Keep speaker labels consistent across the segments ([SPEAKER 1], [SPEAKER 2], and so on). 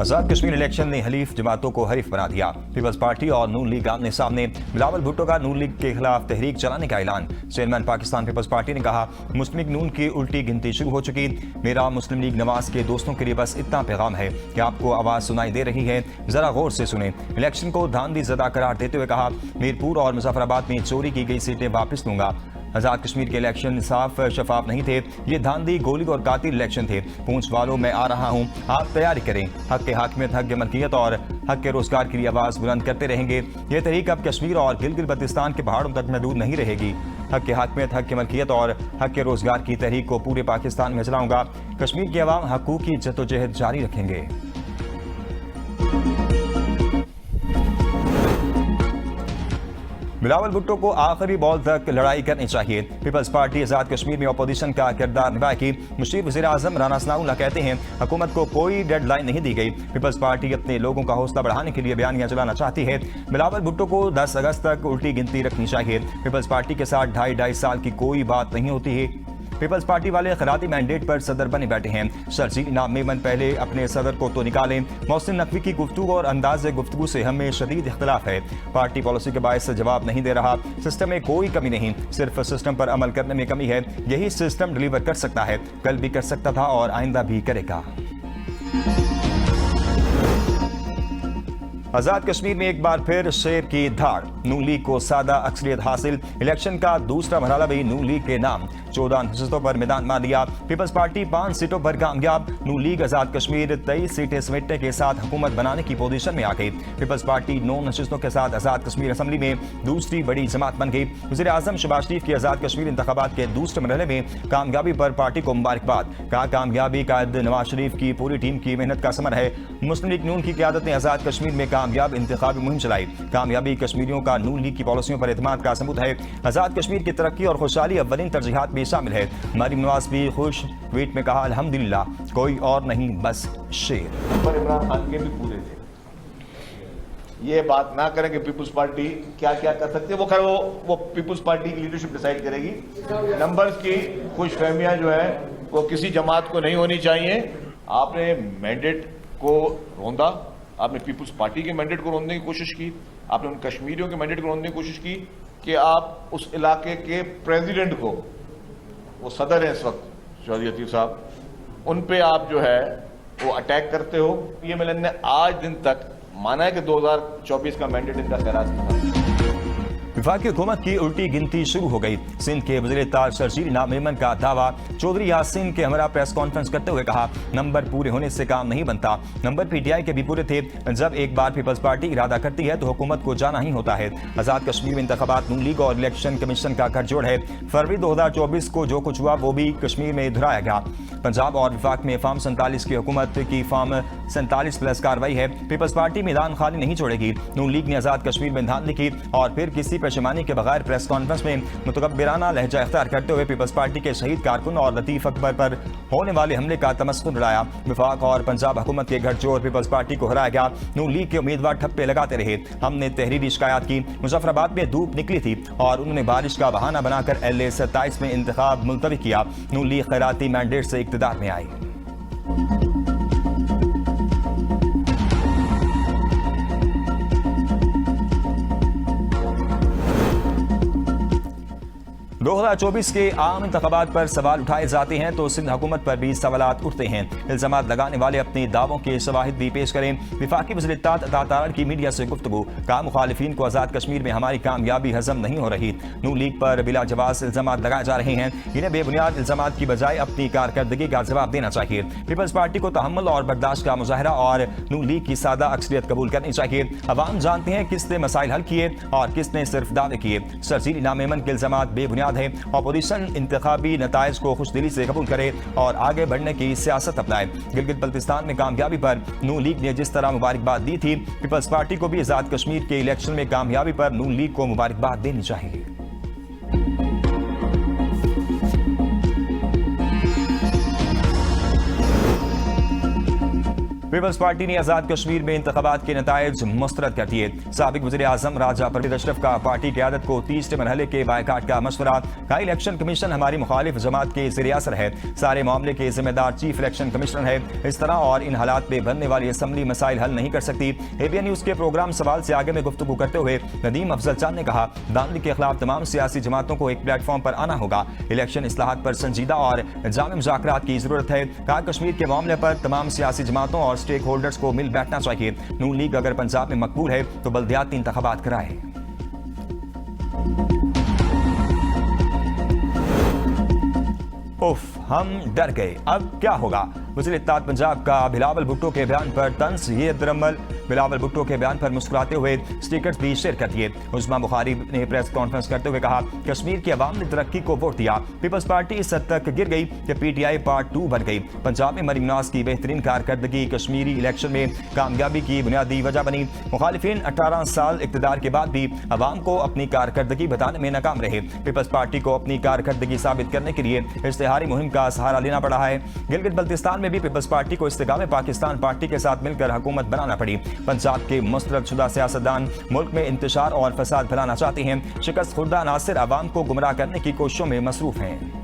[SPEAKER 1] आजाद Kashmir election ने हलीफ जमातों को हरीफ बना दिया। पीपल्स पार्टी और नून लीग आमने सामने। बिलावल भुट्टो का नून लीग के खिलाफ तहरीक चलाने का ऐलान। चेयरमैन पाकिस्तान पीपल्स पार्टी ने कहा, मुस्लिम लीग नून की उल्टी गिनती शुरू हो चुकी। मेरा मुस्लिम लीग नवाज के दोस्तों के लिए बस इतना पैगाम है कि आपको आवाज सुनाई दे रही है, जरा गौर से सुने। इलेक्शन को धांधली ज़दा करार देते हुए कहा, मीरपुर और मुजफ्फराबाद में चोरी की गई सीटें वापस लूंगा। आजाद कश्मीर के इलेक्शन साफ शफाफ नहीं थे, ये धांधली गोली और कातिल इलेक्शन थे। पूंछ वालों मैं आ रहा हूँ, आप तैयारी करें। हक के हाकिमियत, हक के मलकियत और हक के रोजगार के लिए आवाज बुलंद करते रहेंगे। ये तहरीक अब कश्मीर और गिलगित बल्तिस्तान के पहाड़ों तक महदूद नहीं रहेगी। हक के हाकिमियत, हक की मलकियत और हक के रोजगार की तहरीक को पूरे पाकिस्तान में चलाऊंगा। कश्मीर के अवाम हकूक की जद्दोजहद जारी रखेंगे। बिलावल भुट्टो को आखिरी बॉल तक लड़ाई करनी चाहिए। पीपल्स पार्टी आजाद कश्मीर में अपोजिशन का किरदार निभाएगी। मुशीर वज़ीर आज़म राना सनाउल्लाह कहते हैं, हुकूमत को कोई डेडलाइन नहीं दी गई। पीपल्स पार्टी अपने लोगों का हौसला बढ़ाने के लिए बयानियां चलाना चाहती है। बिलावल भुट्टो को 10 अगस्त तक उल्टी गिनती रखनी चाहिए। पीपल्स पार्टी के साथ 2.5 साल की कोई बात नहीं होती है। पीपल्स पार्टी वाले खिलाती मैंडेट पर सदर बने बैठे हैं। शर्जील इनाम मेमन पहले अपने सदर को तो निकालें। मोहसिन नकवी की गुफ्तगू और अंदाज गुफ्तगू से हमें शदीद इख्तलाफ है। पार्टी पॉलिसी के बायस जवाब नहीं दे रहा। सिस्टम में कोई कमी नहीं, सिर्फ सिस्टम पर अमल करने में कमी है। यही सिस्टम डिलीवर कर सकता है, कल भी कर सकता था और आइंदा भी करेगा। आजाद कश्मीर में एक बार फिर शेर की धाड़। नून लीग को सादा अक्सरियत हासिल। इलेक्शन का दूसरा मरहला भी नून लीग के नाम। 14 नशस्तों पर मैदान मार लिया। पीपल्स पार्टी 5 सीटों पर कामयाब। नून लीग आजाद कश्मीर 23 सीटें समेटने के साथ हुकूमत बनाने की पोजीशन में आ गई। पीपल्स पार्टी 9 नशस्तों के साथ आजाद कश्मीर असम्बली में दूसरी बड़ी जमात बन गई। वज़ीर आज़म शहबाज शरीफ की आजाद कश्मीर इंतखाबात के दूसरे मरहले में कामयाबी पर पार्टी को मुबारकबाद। कहा, कामयाबी कायद नवाज शरीफ की पूरी टीम की मेहनत का समर है। मुस्लिम लीग नून की क़यादत ने आजाद कश्मीर में कामयाब इंतखाबी मुहिम चलाई। कामयाबी कश्मीरियों का नून लीग की पॉलिसियों पर एतमाद का सबूत है। आजाद कश्मीर की तरक्की और खुशहाली अव्वलीन तरजीहात में शामिल है। मरीम नवाज भी खुश ट्वीट में कहा, अल्हम्दुलिल्लाह, कोई और नहीं बस शेर।
[SPEAKER 2] पर इमरान खान के भी पूरे थे। ये बात ना करें कि पीपुल्स पार्टी क्या क्या कर सकती है, वो खैर वो पीपुल्स पार्टी की लीडरशिप डिसाइड करेगी। नंबर्स की खुशफहमियां जो है वो किसी जमात को नहीं होनी चाहिए। आपने मैंडेट को रोंदा, आपने पीपुल्स पार्टी के मैंडेट को रोंदने की कोशिश की, आपने उन कश्मीरियों के मैंडेट को रोंदने की कोशिश की कि आप उस इलाके के प्रेसिडेंट को, वो सदर हैं इस वक्त चौधरी अतीफ साहब, उन पे आप जो है वो अटैक करते हो। ये मिलन ने आज दिन तक माना है कि 2024 का मैंडेट इनका खैरात था।
[SPEAKER 1] वफाकी हुकूमत की उल्टी गिनती शुरू हो गई। सिंध के वज़ीर इत्तेफाक शर्जील इनाम मेमन का दावा। चौधरी यासीन के हमरा प्रेस कॉन्फ्रेंस करते हुए कहा, नंबर पूरे होने से काम नहीं बनता। नंबर पीटीआई के भी पूरे थे। जब एक बार पीपल्स पार्टी इरादा करती है तो हुकूमत को जाना ही होता है। आजाद कश्मीर में इंतखाबात नून लीग और इलेक्शन कमीशन का गठजोड़ है। फरवरी 2024 को जो कुछ हुआ वो भी कश्मीर में दोहराया गया। पंजाब और विफाक में फार्म 47 की हुकूमत की फार्म 47+ कार्रवाई है। पीपल्स पार्टी मैदान खाली नहीं छोड़ेगी। नून लीग ने आजाद कश्मीर में धांधली की और फिर किसी पेशेमानी के बगैर प्रेस कॉन्फ्रेंस में मुतकब्बिराना लहजा इख्तियार करते हुए पीपल्स पार्टी के शहीद कारकुन और लतीफ अकबर पर होने वाले हमले का तमस्कुर उड़ाया। विफाक और पंजाब हुकूमत के गठजोड़ पीपल्स पार्टी को हराया गया। नून लीग के उम्मीदवार ठप्पे लगाते रहे। हमने तहरीरी शिकायत की। मुजफ्फराबाद में धूप निकली थी और उन्होंने बारिश का बहाना बनाकर LA 27 में इंतखाब मुलतवी किया। नून लीग खैराती मैंडेट से इक़्तिदार में आई। 2024 के आम इंतखाबात पर सवाल उठाए जाते हैं तो सिंध हुकूमत पर भी सवालात उठते हैं। इल्जामात लगाने वाले अपने दावों के शवाहिद भी पेश करें। विफाकी वज़ीर इत्तेफाक अता तारड़ की मीडिया से गुफ्तगू। कहा, मुखालिफिन को आजाद कश्मीर में हमारी कामयाबी हजम नहीं हो रही। नून लीग पर बिला जवाब इल्जामात लगाए जा रहे हैं। इन्हें बेबुनियाद इल्जामात की बजाय अपनी कारकर्दगी का जवाब देना चाहिए। पीपल्स पार्टी को तहम्मुल और बर्दाश्त का मुजाहरा और नून लीग की सादा अक्सरियत कबूल करनी चाहिए। अवाम जानते हैं किसने मसाइल हल किए और किसने सिर्फ दावे किए। शर्जील इनाम मेमन के इल्जामात बेबुनियाद है। अपोजिशन इंतखाबी नताइज को खुशदिली से कबूल करे और आगे बढ़ने की सियासत अपनाए। गिलगित बल्तिस्तान में कामयाबी पर नून लीग ने जिस तरह मुबारकबाद दी थी, पीपल्स पार्टी को भी आजाद कश्मीर के इलेक्शन में कामयाबी पर नून लीग को मुबारकबाद देनी चाहिए। पीपल्स पार्टी ने आजाद कश्मीर में इंतखाबात के नताइज मुस्तरद कर दिए। साबिक वज़ीर आज़म राजा परवेज अशरफ का पार्टी क़यादत को तीसरे मरहले के बायकाट का मशवरा। कहा इलेक्शन कमीशन हमारी मुखालिफ जमात के ज़ेर असर है, सारे मामले के जिम्मेदार चीफ इलेक्शन कमिश्नर है। इस तरह और इन हालात में बनने वाली असम्बली मसाइल हल नहीं कर सकती। एबीएन न्यूज के प्रोग्राम सवाल से आगे में गुफ्तगू करते हुए नदीम अफजल चांद ने कहा धांधली के खिलाफ तमाम सियासी जमातों को एक प्लेटफॉर्म पर आना होगा। इलेक्शन इस्लाहात पर संजीदा और जामे मुज़ाकरात की जरूरत है। कहा कश्मीर के मामले पर तमाम सियासी जमातों और स्टेक होल्डर्स को मिल बैठना चाहिए। नून लीग अगर पंजाब में मकबूल है तो बल्दियाती इंतखाबात कराए। उफ, हम डर गए, अब क्या होगा? वज़ीर इत्तेहाद पंजाब का बिलावल भुट्टो के बयान पर तंज। ये दरअमल बिलावल भुट्टो के बयान पर मुस्कुराते हुए स्टिकर्स भी शेयर कर दिए। उस्मा बुखारी ने प्रेस कॉन्फ्रेंस करते हुए कहा कश्मीर की आवाम ने तरक्की को वोट दिया। पीपल्स पार्टी इस हद तक गिर गई कि पीटीआई पार्ट 2 बन गई। पंजाब में मरीम नवाज की बेहतरीन कारकर्दगी कश्मीरी इलेक्शन में कामयाबी की बुनियादी वजह बनी। मुखालिफिन 18 साल इक़्तिदार के बाद भी आवाम को अपनी कारकर्दगी बताने में नाकाम रहे। पीपल्स पार्टी को अपनी कारकर्दगी साबित करने के लिए इश्तिहारी मुहिम का सहारा लेना पड़ा है। गिलगित बल्तिस्तान में भी पीपल्स पार्टी को इस्तेगाम पाकिस्तान पार्टी के साथ मिलकर हुकूमत बनाना पड़ी। पंजाब के मुस्तरदशुदा सियासतदान मुल्क में इंतशार और फसाद फैलाना चाहते हैं। शिकस्त खुर्दा नासिर आवाम को गुमराह करने की कोशिशों में मसरूफ हैं।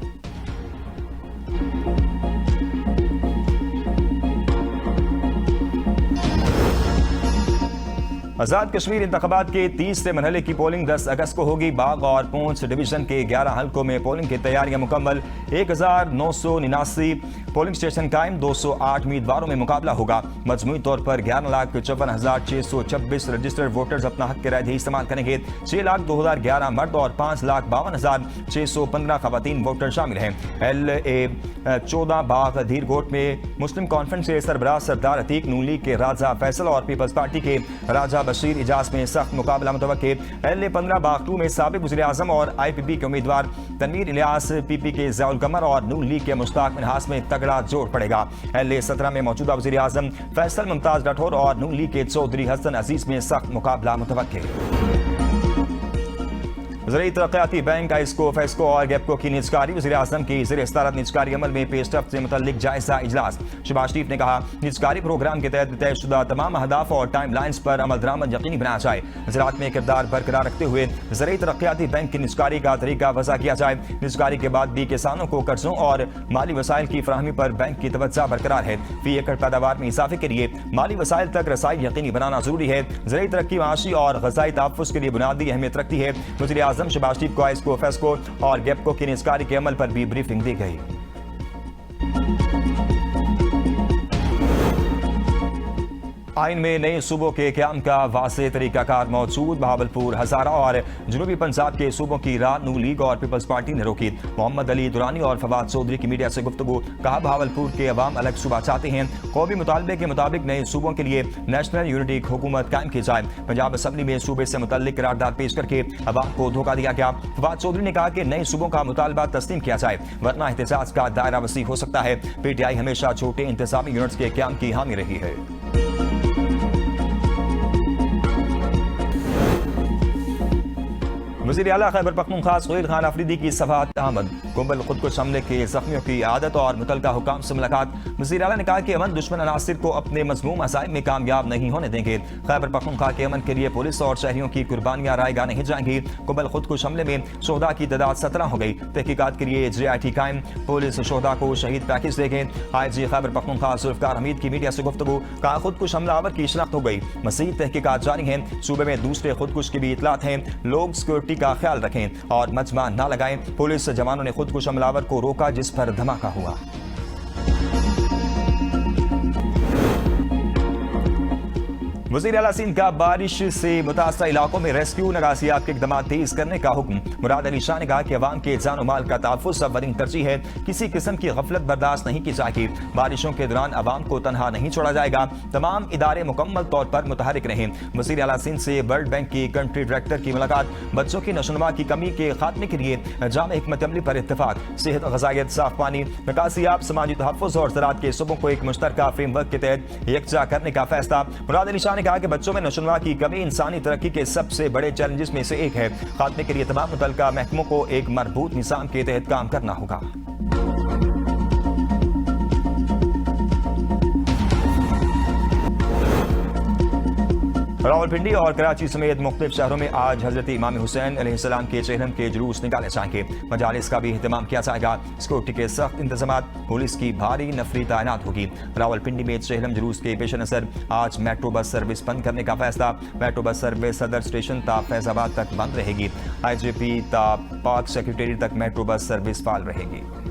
[SPEAKER 1] आजाद कश्मीर इंतखाबात के तीसरे मरहले की पोलिंग 10 अगस्त को होगी। बाग और पूंछ डिवीजन के 11 हल्कों में पोलिंग की तैयारियां मुकम्मल। 1979 पोलिंग स्टेशन कायम। 208 उम्मीदवारों में मुकाबला होगा। मजमूई तौर पर 11,54,626 रजिस्टर्ड वोटर्स अपना हक राय इस्तेमाल करेंगे। 6,02,011 मर्द और 5,52,615 खवातीन वोटर शामिल हैं। LA 14 बाग धीरकोट में मुस्लिम कॉन्फ्रेंस के सरबराह सरदार अतीक, नून लीग के राजा फैसल और पीपल्स पार्टी के राजा बशीर इजाज में सख्त मुकाबला मुतवक्के। LA 15 बाग 2 में साबिक वज़ीर आज़म और IPP के उम्मीदवार तनवीर इलियास, PP के ज़ियाउल कमर और नून लीग के मुश्ताक मिन्हास में तगड़ा जोड़ पड़ेगा। LA 17 में मौजूदा वज़ीर आज़म फैसल मुमताज राठौर और नून लीग के चौधरी हसन अजीज में सख्त मुकाबला मुतवक्के। ज़राई तरक्याती बैंक आइस्को, फेस्को और गैपको की निजकारी। वज़ीर आज़म की ज़ेर सदारत निजकारी अमल में पेशरफ्त से मुतल्लिक जायजा इजलास। शहबाज शरीफ ने कहा निजकारी प्रोग्राम के तहत तयशुदा तमाम अहदाफ और टाइम लाइन्स पर अमल दरामद यकीनी बनाया जाए। ज़राअत में किरदार बरकरार रखते हुए ज़राई तरक्याती बैंक की निजकारी का तरीका वज़ा किया जाए। निजकारी के बाद भी किसानों को कर्जों और माली वसाइल की फराहमी पर बैंक की तवज्जो बरकरार है। फी एकड़ पैदावार में इजाफे के लिए माली वसाइल तक रसाई यकीनी बनाना जरूरी है। ज़राई तरक्की माशी और ग़ज़ाई तहफ़्फ़ुज़ के लिए बुनियादी अहमियत रखती है। वज़ीर आज़म शहबाज शरीफ को आइस्को, फेस्को और गैपको की निजकारी के अमल पर भी ब्रीफिंग दी गई। आइन में नए सूबों के क़याम का वाज़ेह तरीक़ाकार मौजूद। बहावलपुर, हज़ारा और जनूबी पंजाब के सूबों की राह नून लीग और पीपल्स पार्टी ने रोकी। मोहम्मद अली दुरानी और फवाद चौधरी की मीडिया से गुफ्तगू। कहा बहावलपुर के अवाम अलग सूबा चाहते हैं। कौमी मुतालबे के मुताबिक नए सूबों के लिए नेशनल यूनिटी हुकूमत कायम की जाए। पंजाब असम्बली में सूबे से मुतल्लिक करारदाद पेश करके अवाम को धोखा दिया गया। फवाद चौधरी ने कहा कि नए सूबों का मुतालबा तस्लीम किया जाए वरना एहतजाज का दायरा वसी हो सकता है। PTI हमेशा छोटे इंतजामी यूनिट्स के क़याम की हामी रही है। वज़ीर आला खैबर पख्तूनख्वा सुहेल खान अफरीदी की सफ़ात अहमद। कुंबल खुदकुश हमले के जख्मियों की आदत और मुतलका हुकाम से मुलाकात। वज़ीर आला ने कहा कि अमन दुश्मन अनासिर को अपने मज़मूम अज़ाइम में कामयाब नहीं होने देंगे। खैबर पख्तूनख्वा के अमन के लिए पुलिस और शहरियों की कुर्बानियां रायगा नहीं जाएंगी। कुंबल खुदकुश हमले में शोहदा की तादाद 17 हो गई। तहकीकात के लिए JIT कायम। पुलिस शोहदा को शहीद पैकेज देंगे। IG खैबर पख्तूनख्वा जुल्फ़िकार हमीद की मीडिया से गुफ्तगू। कहा खुदकुश हमलावर की शिनाख्त हो गई। मज़ीद तहकीकात जारी हैं। सूबे में दूसरे खुदकुश की भी इतलात हैं। लोग सिक्योरिटी का ख्याल रखें और मजमा ना लगाएं। पुलिस जवानों ने खुदकुश हमलावर को रोका जिस पर धमाका हुआ। वज़ीर आला सिंध का बारिश से मुतासरा इलाकों में रेस्क्यू नगासियात के इक़दाम तेज करने का हुक्म। मुराद अली शाह ने कहा कि अवाम के जान माल का तहफ़्फ़ुज़ अव्वलीन तरजीह है। किसी किस्म की गफलत बर्दाश्त नहीं की जाएगी। बारिशों के दौरान अवाम को तनहा नहीं छोड़ा जाएगा। तमाम इदारे मुकम्मल तौर पर मुतहरिक रहें। वज़ीर आला सिंध से वर्ल्ड बैंक की कंट्री डायरेक्टर की मुलाकात। बच्चों की नशोनुमा की कमी के खात्मे के लिए जाम हिकमत अमली पर इत्तेफाक। सेहत, ग़ज़ाइयत, साफ पानी, निकासियाब, समाजी तहफ़्फ़ुज़ और ज़राअत के सूबों को एक मुश्तरका फ्रेमवर्क के तहत यकजा करने का फैसला। मुराद अली शाह ने कहा कि बच्चों में नशोनुमा की कमी इंसानी तरक्की के सबसे बड़े चैलेंजेस में से एक है। खात्मे के लिए तमाम मुतल्लिका महकमों को एक मरबूत निज़ाम के तहत काम करना होगा। रावलपिंडी और कराची समेत मुख्तलिफ शहरों में आज हजरत इमाम हुसैन अलैहिस्सलाम के चेहरम के जुलूस निकाले जाएंगे। मजालिस का भी अहतमाम किया जाएगा। सिक्योरिटी के सख्त इंतजाम, पुलिस की भारी नफरी तैनात होगी। रावलपिंडी में चेहरम जुलूस के पेश नजर आज मेट्रो बस सर्विस बंद करने का फैसला। मेट्रो बस सर्विस सदर स्टेशन ता फैजाबाद तक बंद रहेगी। IGP ता पाक सेक्रेटरी तक मेट्रो बस सर्विस फाल रहेगी।